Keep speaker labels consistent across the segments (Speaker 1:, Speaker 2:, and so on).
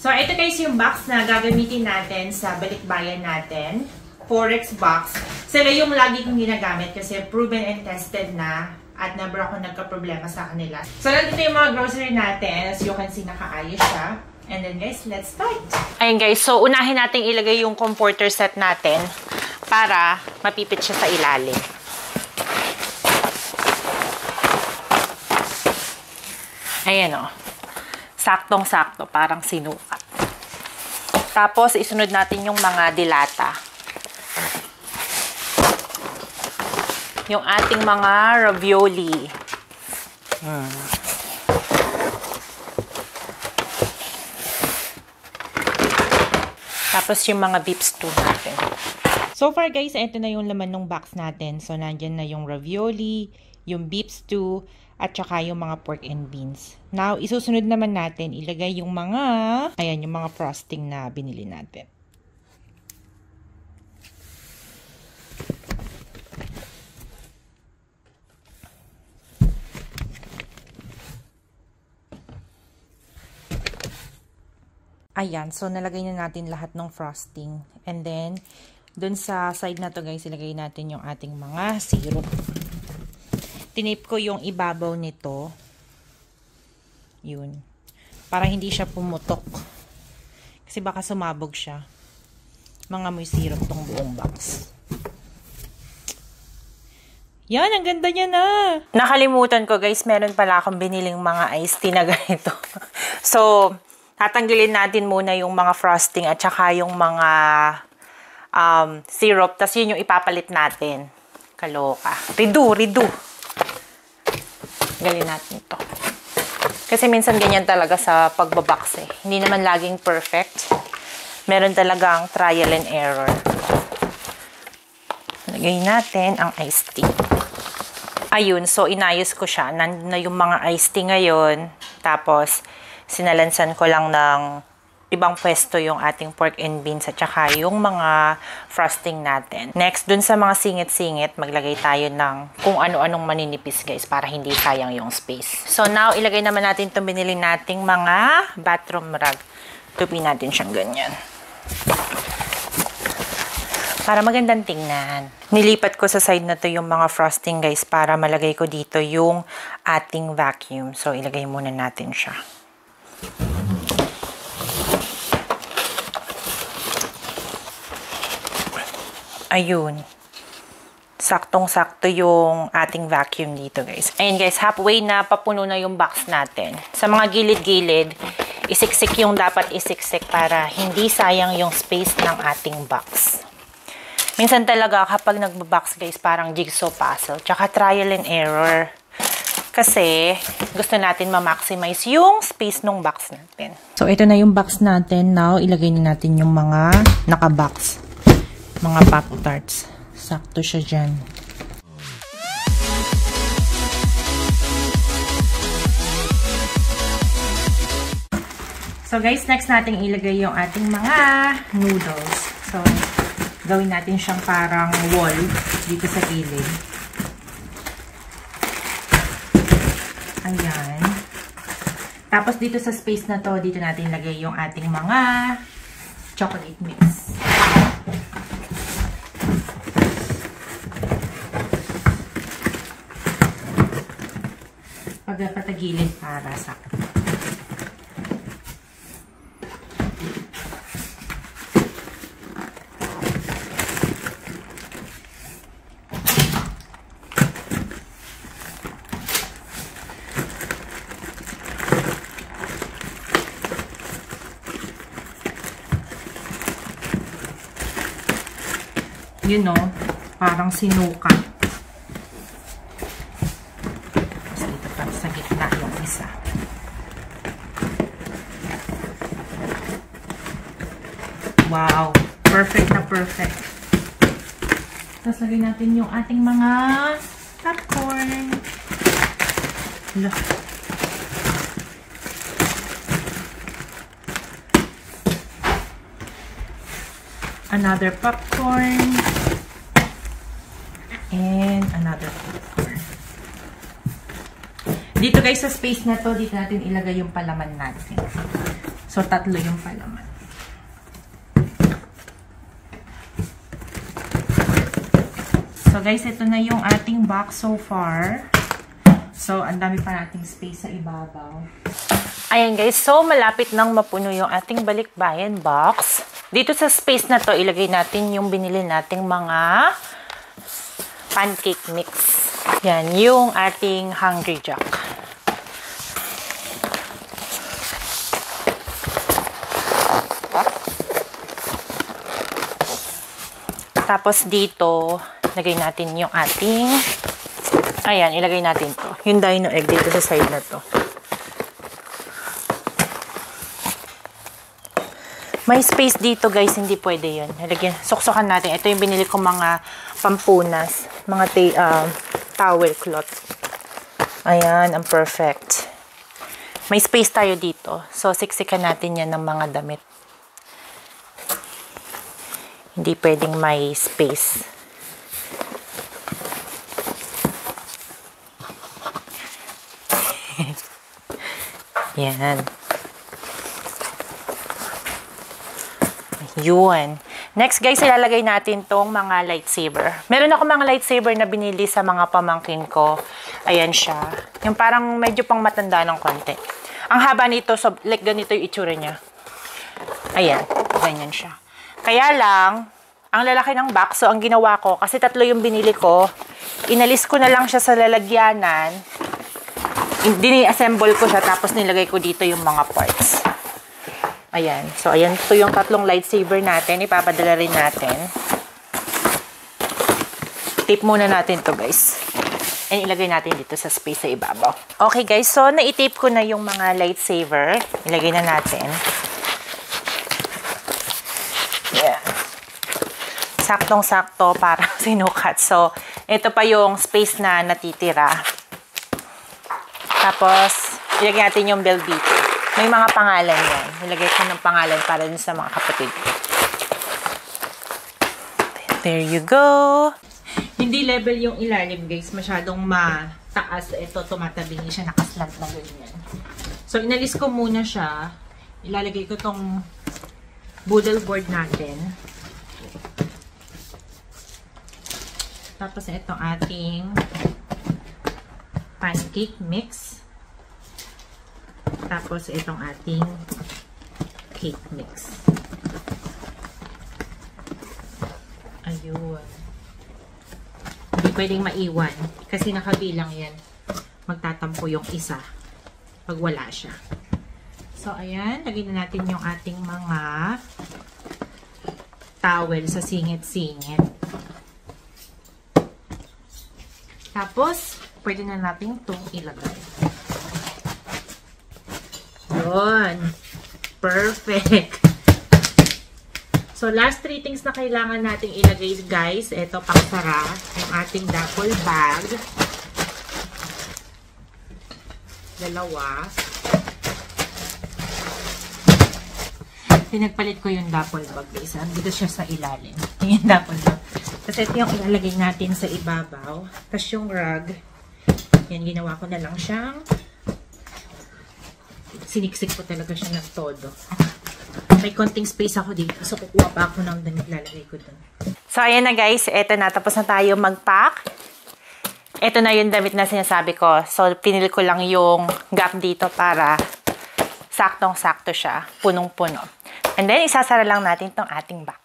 Speaker 1: So, ito guys yung box na gagamitin natin sa balikbayan natin. Forex box. Sila yung lagi kong ginagamit kasi proven and tested na at never ako nagka-problema sa kanila. So, nandito yung mga grocery natin. As you can see, nakaayos siya. And then guys, let's start. Ayun guys, so unahin natin ilagay yung comforter set natin para mapipit siya sa ilalim. Ayan o. Saktong-sakto, parang sinukat. Tapos, isunod natin yung mga dilata. Yung ating mga ravioli. Tapos yung mga beef stew natin. So far guys, ito na yung laman ng box natin. So nandyan na yung ravioli, yung beef stew, at saka yung mga pork and beans. Now, isusunod naman natin, ilagay yung mga, ayan, yung mga frosting na binili natin. Ayan, so nalagay na natin lahat ng frosting. And then, dun sa side na to guys, ilagay natin yung ating mga syrup. Tinape ko yung ibabaw nito. Yun. Para hindi siya pumutok. Kasi baka sumabog siya. Mga may syrup tong buong box. Yan, ang ganda niya na. Nakalimutan ko guys, meron pala akong biniling mga iced tea na ganito. So, tatanggalin natin muna yung mga frosting at saka yung mga syrup. Tapos yun yung ipapalit natin. Kaloka. Redo. Galin natin ito. Kasi minsan ganyan talaga sa pagbabox eh. Hindi naman laging perfect. Meron talagang trial and error. Lagay natin ang iced tea. Ayun, so inayos ko siya. Nandun na yung mga iced tea ngayon. Tapos, sinalansan ko lang ng ibang pwesto yung ating pork and beans at saka yung mga frosting natin. Next, dun sa mga singit-singit, maglagay tayo ng kung ano-anong maninipis guys para hindi sayang yung space. So now, ilagay naman natin itong binili nating mga bathroom rug. Tupin natin siyang ganyan. Para magandang tingnan. Nilipat ko sa side na to yung mga frosting guys para malagay ko dito yung ating vacuum. So ilagay muna natin siya. Ayun. Saktong-sakto yung ating vacuum dito, guys. Ayun, guys. Halfway na papuno na yung box natin. Sa mga gilid-gilid, isiksik yung dapat isiksik para hindi sayang yung space ng ating box. Minsan talaga, kapag nagbabox, guys, parang jigsaw puzzle. Tsaka trial and error. Kasi, gusto natin ma-maximize yung space ng box natin. So, ito na yung box natin. Now, ilagay na natin yung mga naka-box. Mga Pop-Tarts. Sakto siya dyan. So guys, next natin ilagay yung ating mga noodles. So, gawin natin siyang parang wall dito sa gilid. Ayan. Tapos dito sa space na to, dito natin ilagay yung ating mga chocolate mix. Patagilid para sa you know, parang sinukat. Sa gitna yung isa. Wow! Perfect na perfect. Tapos lagay natin yung ating mga popcorn. Look. Another popcorn. And another popcorn. Dito guys, sa space na to, dito natin ilagay yung palaman natin. So, So, 3 yung palaman. So, guys, ito na yung ating box so far. So, ang dami pa nating space sa ibabaw. Ayan, guys. So, malapit nang mapuno yung ating balikbayan box. Dito sa space na to, ilagay natin yung binili nating mga pancake mix. Yan, yung ating Hungry Jack. Tapos dito, lagay natin yung ating, ayan, ilagay natin to. Yung dino egg dito sa side na to. May space dito, guys, hindi pwede yun. Ilagyan, suksukan natin. Ito yung binili ko mga pampunas, mga towel cloth. Ayan, ang perfect. May space tayo dito. So, siksikan natin yan ng mga damit. Hindi pwedeng may space. Yan. Yun. Next, guys, ilalagay natin tong mga lightsaber. Meron ako mga lightsaber na binili sa mga pamangkin ko. Ayan siya. Yung parang medyo pang matanda ng konti. Ang haba nito, so, like ganito yung itsura niya. Ayan. Ganyan siya. Kaya lang, ang lalaki ng box, so ang ginawa ko, kasi 3 yung binili ko, inalis ko na lang siya sa lalagyanan, dini-assemble ko siya, tapos nilagay ko dito yung mga parts. Ayan. So, ayan. Ito yung 3 lightsaber natin. Ipapadala rin natin. Tape muna natin to, guys. And ilagay natin dito sa space sa ibabaw. Okay, guys. So, na-tape ko na yung mga lightsaber. Ilagay na natin. Yeah. Saktong-sakto para sinukat. So, ito pa yung space na natitira. Tapos, ilagay natin yung bell beater. May mga pangalan yan. Nilagay ko ng pangalan para dun sa mga kapatid ko. There you go. Hindi level yung ilalim, guys. Masyadong mataas. Ito, tumatabi siya. Nakaslant na ganyan. So, inalis ko muna siya. Ilalagay ko tong boodle board natin. Tapos, ito ating pancake mix. Tapos, itong ating cake mix. Ayun. Hindi pwedeng maiwan. Kasi nakabilang yan. Magtatampo yung isa. Pag wala siya. So, ayan. Lagyan na natin yung ating mga towel sa singit-singit. Tapos, pwede na natin itong ilagay. Yun. Perfect. So, last 3 things na kailangan nating ilagay, guys. Ito, pangsara. Yung ating duffel bag. 2. Pinagpalit ko yung duffel bag, guys. Dito siya sa ilalim. Yung duffel bag. Tapos, ito yung ilalagay natin sa ibabaw. Tapos, yung rug. Yan, ginawa ko na lang siyang siniksik ko talaga siya ng todo. May konting space ako dito. So, kukuha pa ako ng damit. Lalagay ko dun. So, ayan na, guys. Eto na. Tapos na tayo mag-pack. Eto na yung damit na sinasabi ko. So, pinili ko lang yung gap dito para saktong-sakto siya. Punong-puno. And then, isasara lang natin itong ating box.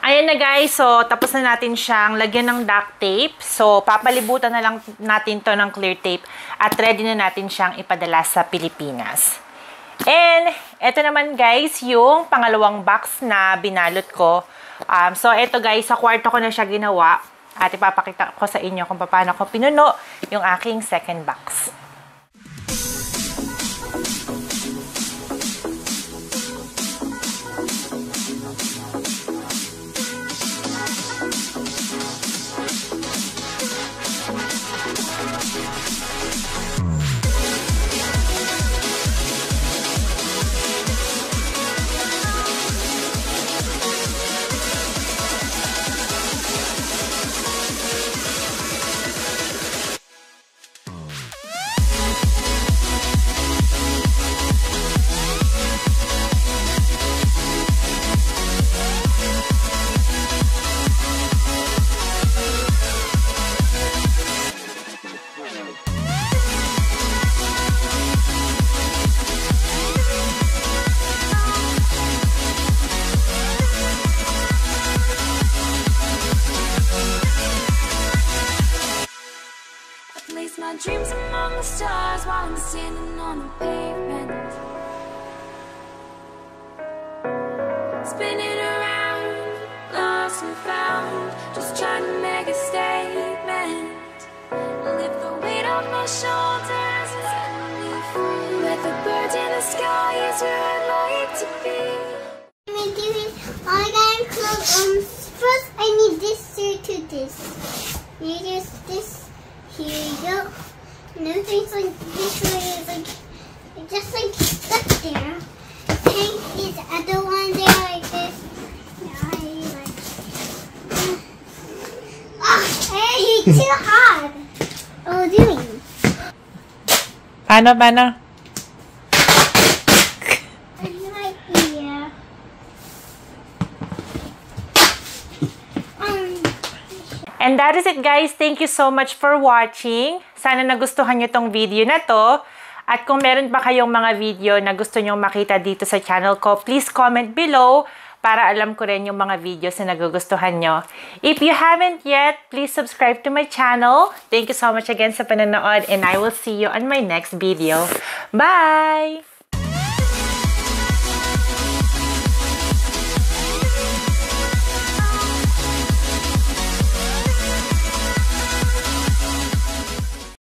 Speaker 1: Ayan na, guys. So, tapos na natin siyang lagyan ng duct tape. So, papalibutan na lang natin to ng clear tape. At ready na natin siyang ipadala sa Pilipinas. And, eto naman, guys, yung pangalawang box na binalot ko. So, eto, guys, sa kwarto ko na siya ginawa. At ipapakita ko sa inyo kung paano ko pinuno yung aking second box.
Speaker 2: standing on the pavement, spinning around, lost and found, just trying to make a statement. Lift the weight off my shoulders, set me free. Let the birds in the sky is where I'd like to be.
Speaker 3: I'm doing all I gotta close. First I need this to this. You just this. Here you go. And then things like this one is like just like stuck there. Pink is the other one there like this. Now I like. Hey, you're too hard. Oh, doing.
Speaker 1: Paano?
Speaker 3: Right here.
Speaker 1: And that is it, guys. Thank you so much for watching. Sana nagustuhan nyo tong video na to. At kung meron pa kayong mga video na gusto nyong makita dito sa channel ko, please comment below para alam ko rin yung mga videos na nagugustuhan nyo. If you haven't yet, please subscribe to my channel. Thank you so much again sa panonood and I will see you on my next video. Bye!